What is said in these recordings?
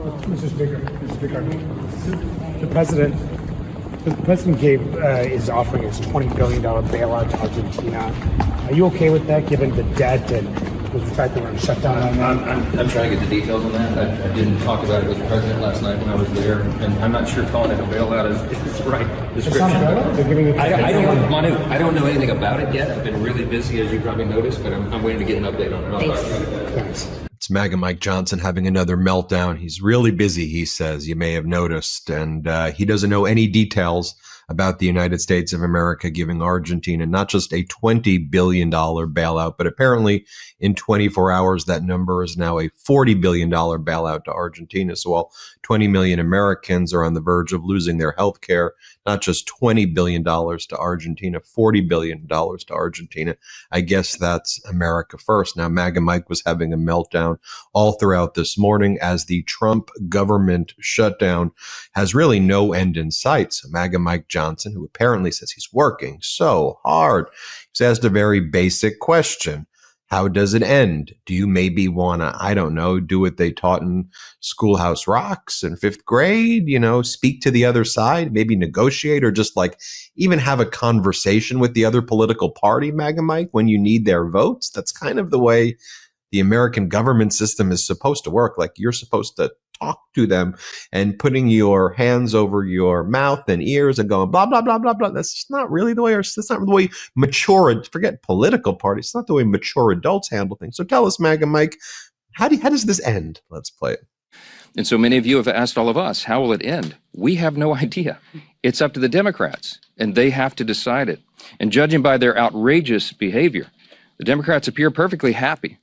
Mr. Speaker, the president is offering us a $20 billion bailout to Argentina. Are you okay with that, given the debt and with the fact that we're in shutdown right now? I'm trying to get the details on that. I didn't talk about it with the president last night when I was there, and I'm not sure calling it a bailout is the right description. It's not a bailout? They're giving it I don't know anything about it yet. I've been really busy, as you probably noticed, but I'm waiting to get an update on it. Thanks. It's MAGA Mike Johnson having another meltdown. He's really busy, he says, you may have noticed, and he doesn't know any details about the United States of America giving Argentina not just a $20 billion bailout, but apparently in 24 hours, that number is now a $40 billion bailout to Argentina. So while 20 million Americans are on the verge of losing their health care, not just $20 billion to Argentina, $40 billion to Argentina. I guess that's America first. Now, MAGA Mike was having a meltdown all throughout this morning as the Trump government shutdown has really no end in sight. So MAGA Mike Johnson, who apparently says he's working so hard, he's asked a very basic question. How does it end? Do you maybe want to, I don't know, do what they taught in Schoolhouse Rocks in 5th grade, speak to the other side, maybe negotiate, or just like even have a conversation with the other political party, MAGA Mike, when you need their votes? That's kind of the way the American government system is supposed to work. Like you're supposed to talk to them and putting your hands over your mouth and ears and going blah, blah, blah, blah, blah. That's just not really the way, that's not the way mature, forget political parties. It's not the way mature adults handle things. So tell us, MAGA Mike, how does this end? Let's play it. And so many of you have asked all of us, how will it end? We have no idea. It's up to the Democrats, and they have to decide it. And judging by their outrageous behavior, the Democrats appear perfectly happy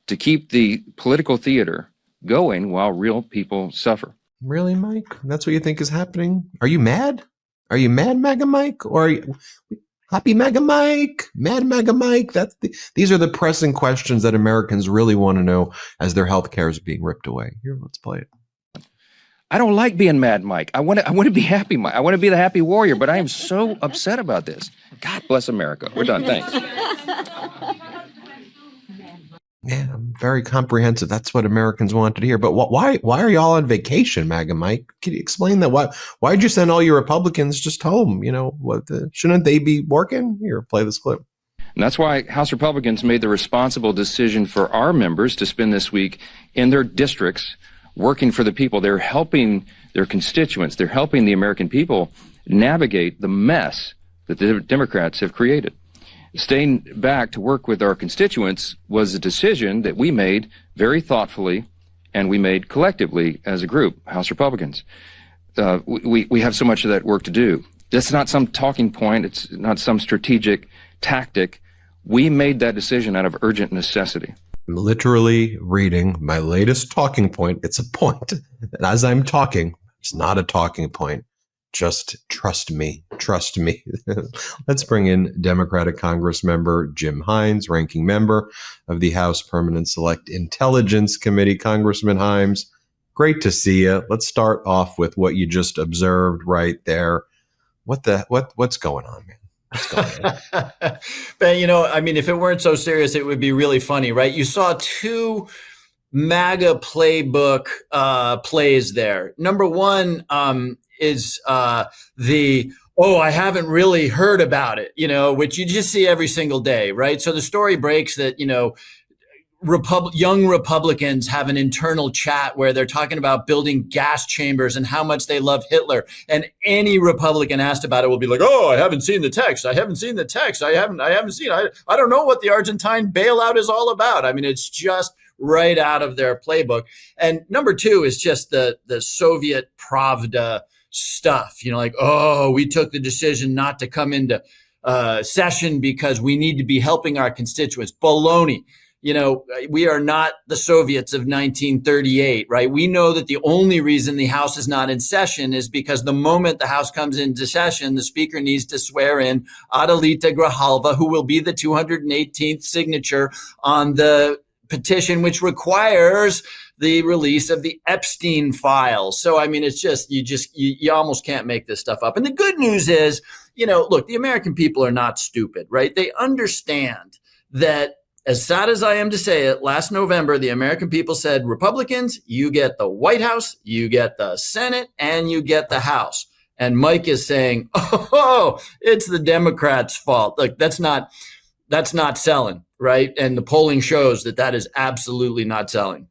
to keep the political theater going while real people suffer. Really, Mike? That's what you think is happening? Are you mad? Are you mad, MAGA Mike? Or are you happy, MAGA Mike? Mad, MAGA Mike? These are the pressing questions that Americans really want to know as their health care is being ripped away. Here, let's play it. I don't like being mad, Mike. I want to be happy, Mike. I want to be the happy warrior, but I am so upset about this. God bless America. We're done. Thanks. Yeah, very comprehensive. That's what Americans wanted to hear. But why are y'all on vacation, MAGA Mike? Can you explain that? Why'd you send all your Republicans just home? Shouldn't they be working? Here, play this clip. And that's why House Republicans made the responsible decision for our members to spend this week in their districts working for the people. They're helping their constituents. They're helping the American people navigate the mess that the Democrats have created. Staying back to work with our constituents was a decision that we made very thoughtfully, and we made collectively as a group, House Republicans. We have so much of that work to do. That's not some talking point. It's not some strategic tactic. We made that decision out of urgent necessity. I'm literally reading my latest talking point. It's a point. And as I'm talking, it's not a talking point. Just trust me. Trust me. Let's bring in Democratic Congressmember Jim Himes, ranking member of the House Permanent Select Intelligence Committee. Congressman Himes, great to see you. Let's start off with what you just observed right there. What's going on, man? What's going on? Ben, if it weren't so serious, it would be really funny, right? You saw two MAGA playbook plays there. Number one, is I haven't really heard about it, which you just see every single day, right? So the story breaks that, young Republicans have an internal chat where they're talking about building gas chambers and how much they love Hitler. And any Republican asked about it will be like, oh, I haven't seen the text. I haven't seen. I don't know what the Argentine bailout is all about. It's just right out of their playbook. And number two is just the Soviet Pravda stuff, we took the decision not to come into session because we need to be helping our constituents. Baloney. We are not the Soviets of 1938, right? We know that the only reason the House is not in session is because the moment the House comes into session, the Speaker needs to swear in Adelita Grijalva, who will be the 218th signature on the petition, which requires the release of the Epstein files. So, it's just, you almost can't make this stuff up. And the good news is, look, the American people are not stupid, right? They understand that as sad as I am to say it, last November, the American people said, Republicans, you get the White House, you get the Senate, and you get the House. And Mike is saying, oh, it's the Democrats' fault. Look, that's not selling, right? And the polling shows that is absolutely not selling.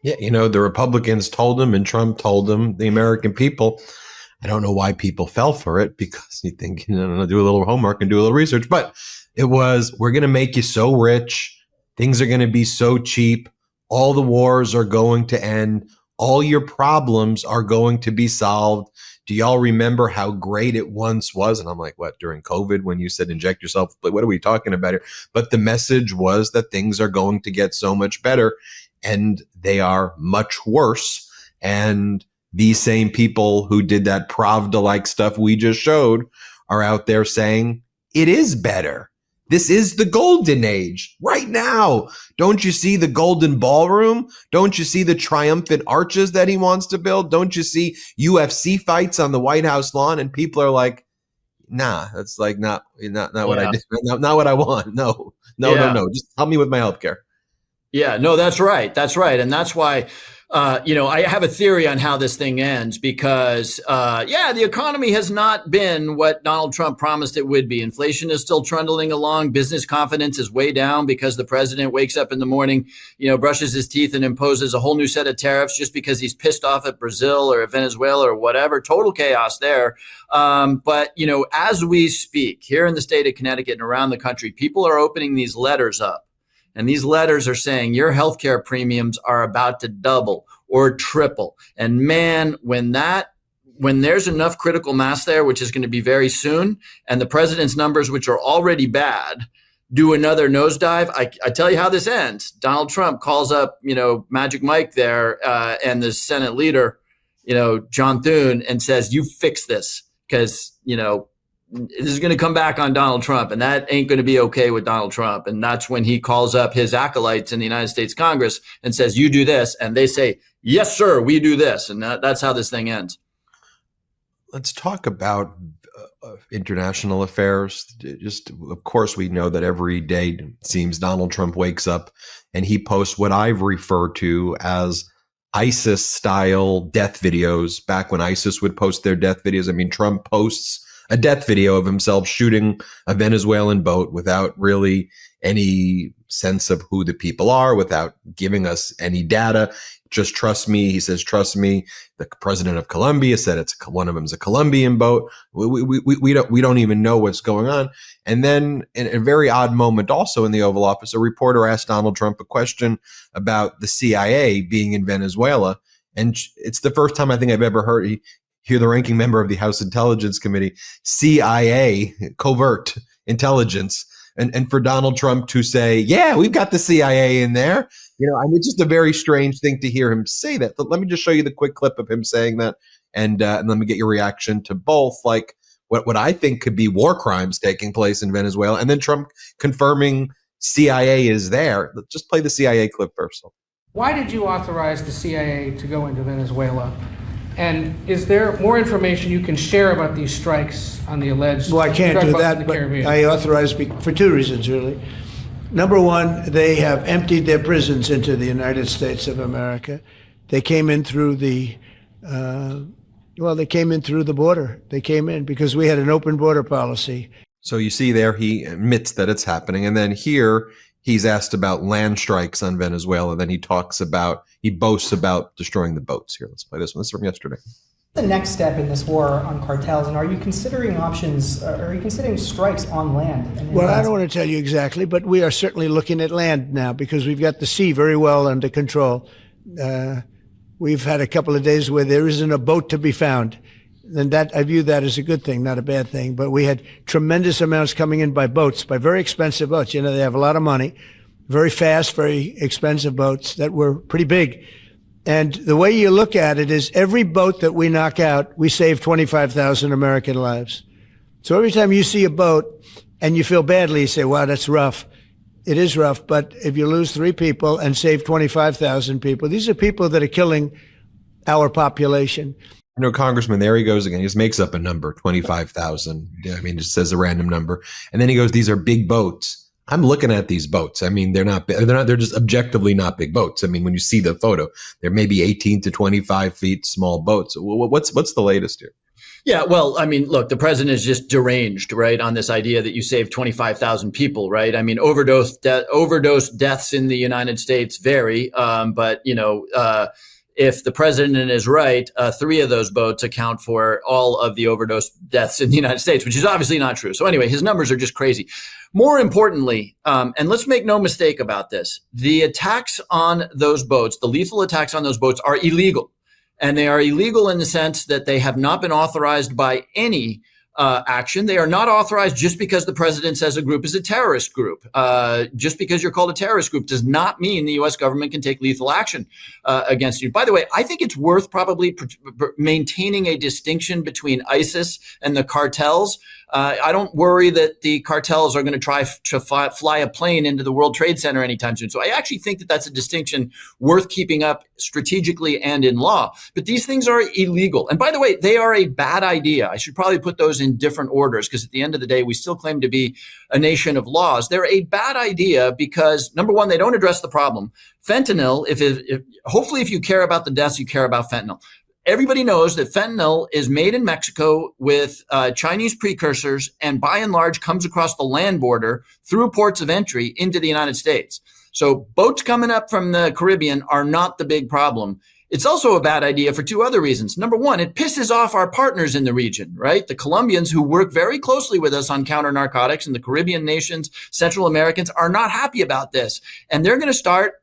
Yeah, the Republicans told them and Trump told them, the American people. I don't know why people fell for it, because you think, do a little homework and do a little research. But it was, we're going to make you so rich. Things are going to be so cheap. All the wars are going to end. All your problems are going to be solved. Do y'all remember how great it once was? And I'm like, what, during COVID when you said inject yourself? Like, what are we talking about here? But the message was that things are going to get so much better, and they are much worse. And these same people who did that Pravda-like stuff we just showed are out there saying it is better. This is the golden age right now. Don't you see the golden ballroom? Don't you see the triumphant arches that he wants to build? Don't you see UFC fights on the White House lawn? And people are like, nah, that's like not what I did. Not what I want. No. Just help me with my healthcare. Yeah, no, that's right. That's right. And that's why, I have a theory on how this thing ends, because, the economy has not been what Donald Trump promised it would be. Inflation is still trundling along. Business confidence is way down because the president wakes up in the morning, brushes his teeth and imposes a whole new set of tariffs just because he's pissed off at Brazil or at Venezuela or whatever. Total chaos there. But as we speak here in the state of Connecticut and around the country, people are opening these letters up. And these letters are saying your healthcare premiums are about to double or triple. And man, when there's enough critical mass there, which is going to be very soon, and the president's numbers, which are already bad, do another nosedive, I tell you how this ends. Donald Trump calls up, Magic Mike there and the Senate leader, John Thune, and says, you fix this, because, this is going to come back on Donald Trump, and that ain't going to be okay with Donald Trump. And that's when he calls up his acolytes in the United States Congress and says, you do this. And they say, yes, sir, we do this. And that's how this thing ends. Let's talk about international affairs. Just, of course, we know that every day it seems Donald Trump wakes up and he posts what I've referred to as ISIS-style death videos. Back when ISIS would post their death videos, Trump posts a death video of himself shooting a Venezuelan boat without really any sense of who the people are, without giving us any data. Just trust me. He says, trust me. The president of Colombia said one of them is a Colombian boat. We don't even know what's going on. And then in a very odd moment also in the Oval Office, a reporter asked Donald Trump a question about the CIA being in Venezuela. And it's the first time I think I've ever hear the ranking member of the House Intelligence Committee, CIA, covert intelligence, and for Donald Trump to say, yeah, we've got the CIA in there. It's just a very strange thing to hear him say that. But let me just show you the quick clip of him saying that, and let me get your reaction to both, like what I think could be war crimes taking place in Venezuela, and then Trump confirming CIA is there. Let's just play the CIA clip first. Why did you authorize the CIA to go into Venezuela? And is there more information you can share about these strikes on the alleged? Well, I can't do that, but I authorized for two reasons, really. Number one, they have emptied their prisons into the United States of America. They came in through the border. They came in because we had an open border policy. So you see there, he admits that it's happening. And then here, he's asked about land strikes on Venezuela. Then he boasts about destroying the boats. Here, let's play this one. This is from yesterday. The next step in this war on cartels, and are you considering options? Are you considering strikes on land? Well, I don't want to tell you exactly, but we are certainly looking at land now because we've got the sea very well under control. We've had a couple of days where there isn't a boat to be found. And that, I view that as a good thing, not a bad thing. But we had tremendous amounts coming in by boats, by very expensive boats. They have a lot of money, very fast, very expensive boats that were pretty big. And the way you look at it is every boat that we knock out, we save 25,000 American lives. So every time you see a boat and you feel badly, you say, wow, that's rough. It is rough. But if you lose 3 people and save 25,000 people, these are people that are killing our population. Congressman, there he goes again. He just makes up a number, 25,000. Just says a random number. And then he goes, these are big boats. I'm looking at these boats. I mean, they're just objectively not big boats. I mean, when you see the photo, they're maybe 18 to 25 feet small boats. What's the latest here? Yeah, well, I mean, look, the president is just deranged, right, on this idea that you save 25,000 people, right? I mean, overdose deaths in the United States vary, but if the president is right, 3 of those boats account for all of the overdose deaths in the United States, which is obviously not true. So anyway, his numbers are just crazy. More importantly, and let's make no mistake about this, the attacks on those boats, the lethal attacks on those boats are illegal. And they are illegal in the sense that they have not been authorized by any action. They are not authorized just because the president says a group is a terrorist group. Just because you're called a terrorist group does not mean the U.S. government can take lethal action against you. By the way, I think it's worth probably maintaining a distinction between ISIS and the cartels. I don't worry that the cartels are going to try to fly a plane into the World Trade Center anytime soon. So I actually think that that's a distinction worth keeping up strategically and in law. But these things are illegal. And by the way, they are a bad idea. I should probably put those in different orders because at the end of the day, we still claim to be a nation of laws. They're a bad idea because, number one, they don't address the problem. Fentanyl, hopefully if you care about the deaths, you care about fentanyl. Everybody knows that fentanyl is made in Mexico with Chinese precursors and by and large comes across the land border through ports of entry into the United States. So boats coming up from the Caribbean are not the big problem. It's also a bad idea for 2 other reasons. Number one, it pisses off our partners in the region, right? The Colombians who work very closely with us on counter narcotics and the Caribbean nations, Central Americans are not happy about this. And they're going to start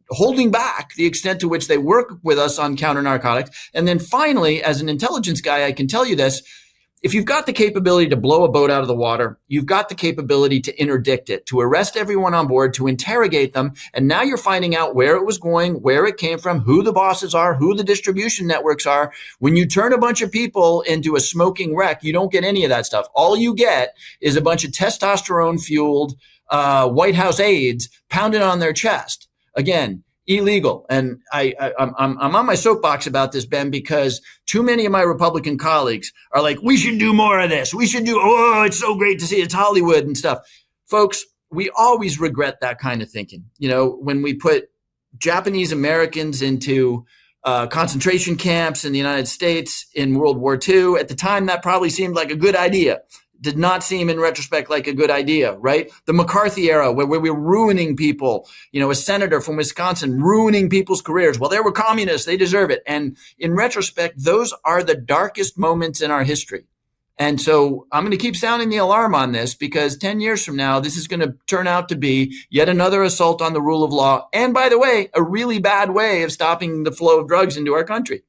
holding back the extent to which they work with us on counter narcotics. And then finally, as an intelligence guy, I can tell you this. If you've got the capability to blow a boat out of the water, you've got the capability to interdict it, to arrest everyone on board, to interrogate them. And now you're finding out where it was going, where it came from, who the bosses are, who the distribution networks are. When you turn a bunch of people into a smoking wreck, you don't get any of that stuff. All you get is a bunch of testosterone-fueled White House aides pounded on their chest. Again, illegal. And I'm on my soapbox about this, Ben, because too many of my Republican colleagues are like, we should do more of this. We should do, it's so great to see it's Hollywood and stuff. Folks, we always regret that kind of thinking. When we put Japanese Americans into concentration camps in the United States in World War II, at the time that probably seemed like a good idea. Did not seem in retrospect like a good idea, right? The McCarthy era where we were ruining people, a senator from Wisconsin ruining people's careers. Well, they were communists. They deserve it. And in retrospect, those are the darkest moments in our history. And so I'm going to keep sounding the alarm on this because 10 years from now, this is going to turn out to be yet another assault on the rule of law. And by the way, a really bad way of stopping the flow of drugs into our country.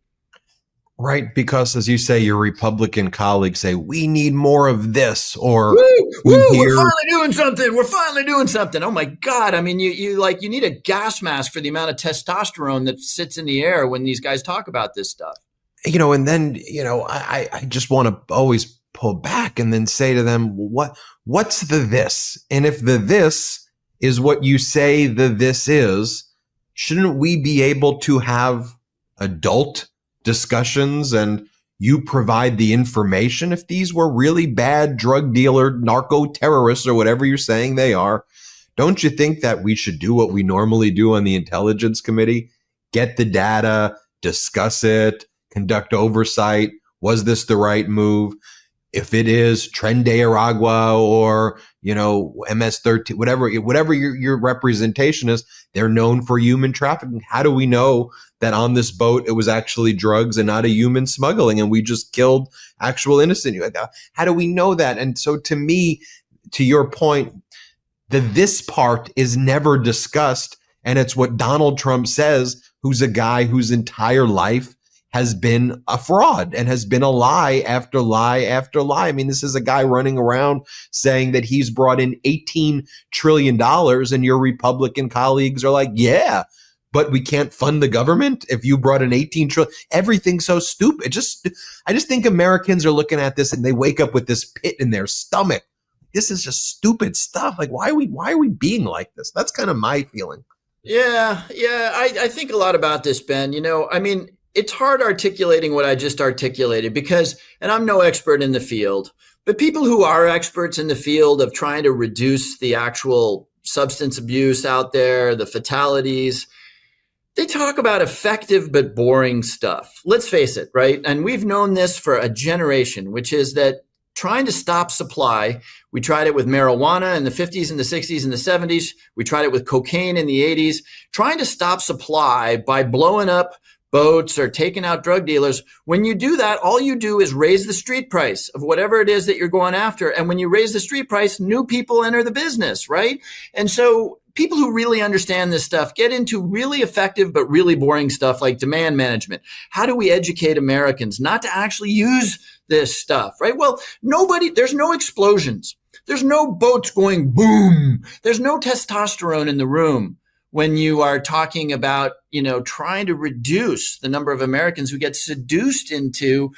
Right, because as you say, your Republican colleagues say, we need more of this, or we're finally doing something. We're finally doing something. Oh my God. I mean, you need a gas mask for the amount of testosterone that sits in the air when these guys talk about this stuff. And then, I just want to always pull back and then say to them, what's the this? And if the this is what you say the this is, shouldn't we be able to have adult discussions and you provide the information? If these were really bad drug dealer, narco terrorists, or whatever you're saying they are, don't you think that we should do what we normally do on the Intelligence Committee? Get the data, discuss it, conduct oversight. Was this the right move? If it is Tren de Aragua or, MS-13, whatever your representation is, they're known for human trafficking. How do we know that on this boat it was actually drugs and not a human smuggling and we just killed actual innocent? How do we know that? And so to me, to your point, this part is never discussed. And it's what Donald Trump says, who's a guy whose entire life has been a fraud and has been a lie after lie after lie. I mean, this is a guy running around saying that he's brought in $18 trillion and your Republican colleagues are like, yeah, but we can't fund the government if you brought in 18 trillion. Everything's so stupid. I just think Americans are looking at this and they wake up with this pit in their stomach. This is just stupid stuff. Like, why are we being like this? That's kind of my feeling. Yeah. I think a lot about this, Ben. It's hard articulating what I just articulated because, and I'm no expert in the field, But people who are experts in the field of trying to reduce the actual substance abuse out there, the fatalities, they talk about effective but boring stuff. Let's face it, right? And we've known this for a generation, which is that trying to stop supply, we tried it with marijuana in the 50s and the 60s and the 70s. We tried it with cocaine in the 80s. Trying to stop supply by blowing up boats or taking out drug dealers. When you do that, all you do is raise the street price of whatever it is that you're going after. And when you raise the street price, new people enter the business, right? And so people who really understand this stuff get into really effective but really boring stuff like demand management. How do we educate Americans not to actually use this stuff, right? Well, there's no explosions. There's no boats going boom. There's no testosterone in the room when you are talking about, trying to reduce the number of Americans who get seduced into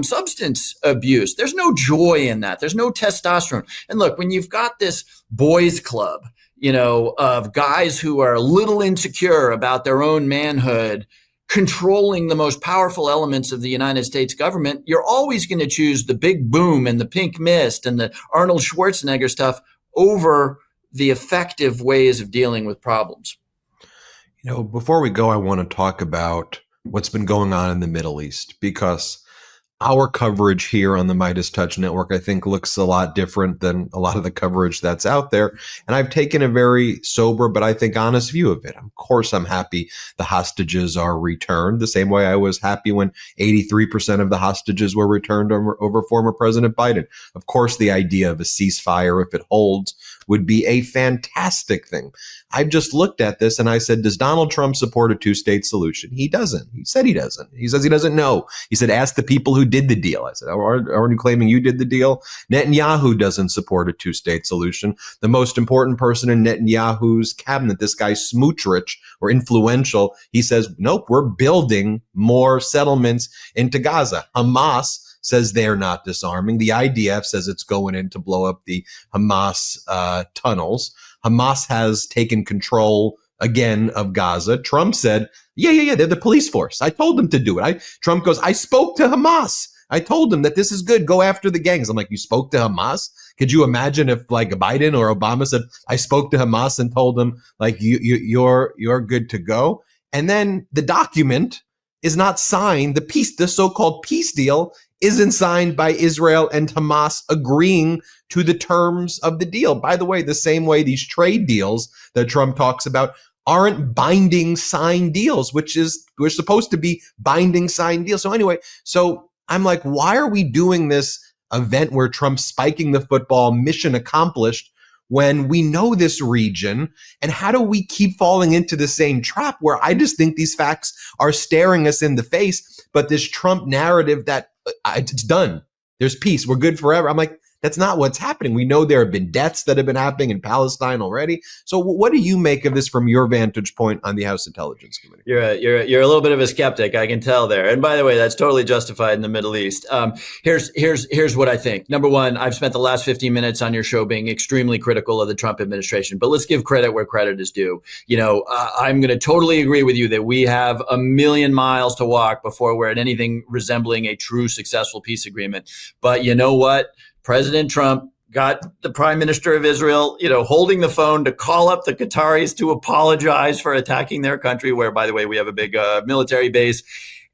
substance abuse. There's no joy in that. There's no testosterone. And look, when you've got this boys club, of guys who are a little insecure about their own manhood, controlling the most powerful elements of the United States government, you're always going to choose the big boom and the pink mist and the Arnold Schwarzenegger stuff over the effective ways of dealing with problems. Before we go, I want to talk about what's been going on in the Middle East, because our coverage here on the MeidasTouch network, I think, looks a lot different than a lot of the coverage that's out there. And I've taken a very sober, but I think honest view of it. Of course, I'm happy the hostages are returned, the same way I was happy when 83% of the hostages were returned over former President Biden. Of course, the idea of a ceasefire, if it holds, would be a fantastic thing. I've just looked at this and I said, does Donald Trump support a two-state solution? He doesn't. He said he doesn't. He says he doesn't know. He said, ask the people who did the deal. I said, aren't you claiming you did the deal? Netanyahu doesn't support a two-state solution. The most important person in Netanyahu's cabinet, this guy Smotrich, or influential, he says, nope, we're building more settlements into Gaza. Hamas says they're not disarming. The IDF says it's going in to blow up the Hamas tunnels. Hamas has taken control again of Gaza. Trump said, yeah, they're the police force. I told them to do it. Trump goes, I spoke to Hamas. I told them that this is good. Go after the gangs. I'm like, you spoke to Hamas? Could you imagine if like Biden or Obama said, I spoke to Hamas and told them like you're good to go? And then the document is not signed. The so-called peace deal isn't signed by Israel and Hamas agreeing to the terms of the deal. By the way, the same way these trade deals that Trump talks about aren't binding signed deals, we're supposed to be binding signed deals. So anyway, I'm like, why are we doing this event where Trump's spiking the football, mission accomplished, when we know this region? And how do we keep falling into the same trap where I just think these facts are staring us in the face, but this Trump narrative that it's done, there's peace, we're good forever. I'm like, that's not what's happening. We know there have been deaths that have been happening in Palestine already. So what do you make of this from your vantage point on the House Intelligence Committee? You're a little bit of a skeptic, I can tell there. And by the way, that's totally justified in the Middle East. Here's what I think. Number one, I've spent the last 15 minutes on your show being extremely critical of the Trump administration, but let's give credit where credit is due. I'm going to totally agree with you that we have a million miles to walk before we're at anything resembling a true successful peace agreement. But you know what? President Trump got the prime minister of Israel, holding the phone to call up the Qataris to apologize for attacking their country, where, by the way, we have a big military base.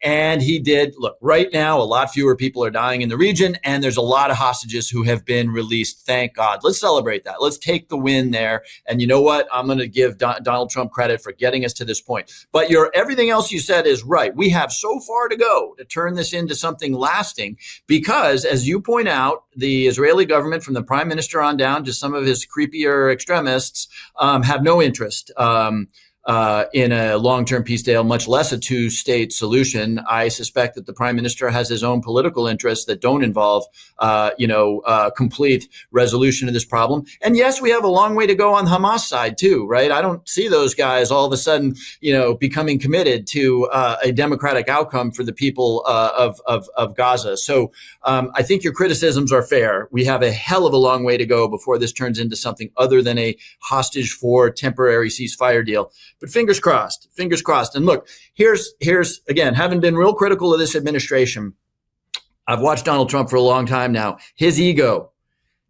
And he did. Look, right now, a lot fewer people are dying in the region, and there's a lot of hostages who have been released. Thank God. Let's celebrate that. Let's take the win there. And you know what? I'm going to give Donald Trump credit for getting us to this point. But everything else you said is right. We have so far to go to turn this into something lasting because, as you point out, the Israeli government, from the prime minister on down to some of his creepier extremists, have no interest in a long-term peace deal, much less a two-state solution. I suspect that the prime minister has his own political interests that don't involve, complete resolution of this problem. And yes, we have a long way to go on Hamas side too, right? I don't see those guys all of a sudden, becoming committed to a democratic outcome for the people of Gaza. So I think your criticisms are fair. We have a hell of a long way to go before this turns into something other than a hostage for temporary ceasefire deal. But fingers crossed. And look, here's again, having been real critical of this administration, I've watched Donald Trump for a long time now. His ego,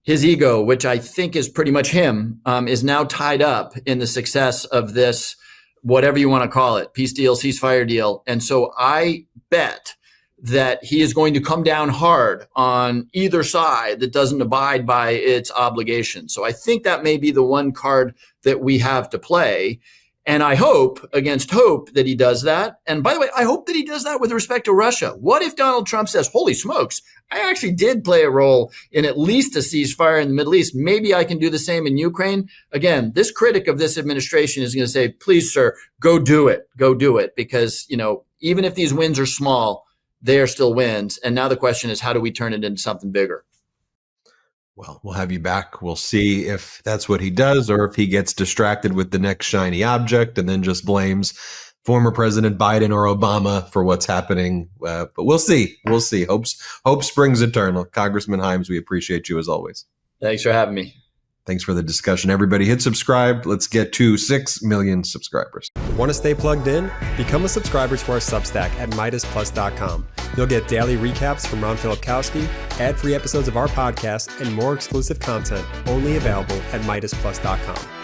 which I think is pretty much him, is now tied up in the success of this, whatever you want to call it, peace deal, ceasefire deal. And so I bet that he is going to come down hard on either side that doesn't abide by its obligations. So I think that may be the one card that we have to play. And I hope against hope that he does that. And by the way, I hope that he does that with respect to Russia. What if Donald Trump says, holy smokes, I actually did play a role in at least a ceasefire in the Middle East. Maybe I can do the same in Ukraine. Again, this critic of this administration is going to say, please, sir, go do it. Go do it. Because, even if these wins are small, they are still wins. And now the question is, how do we turn it into something bigger? Well, we'll have you back. We'll see if that's what he does or if he gets distracted with the next shiny object and then just blames former President Biden or Obama for what's happening. But we'll see. We'll see. Hope springs eternal. Congressman Himes, we appreciate you as always. Thanks for having me. Thanks for the discussion. Everybody hit subscribe. Let's get to 6 million subscribers. Want to stay plugged in? Become a subscriber to our Substack at MeidasPlus.com. You'll get daily recaps from Ron Filipkowski, ad-free episodes of our podcast, and more exclusive content only available at MeidasPlus.com.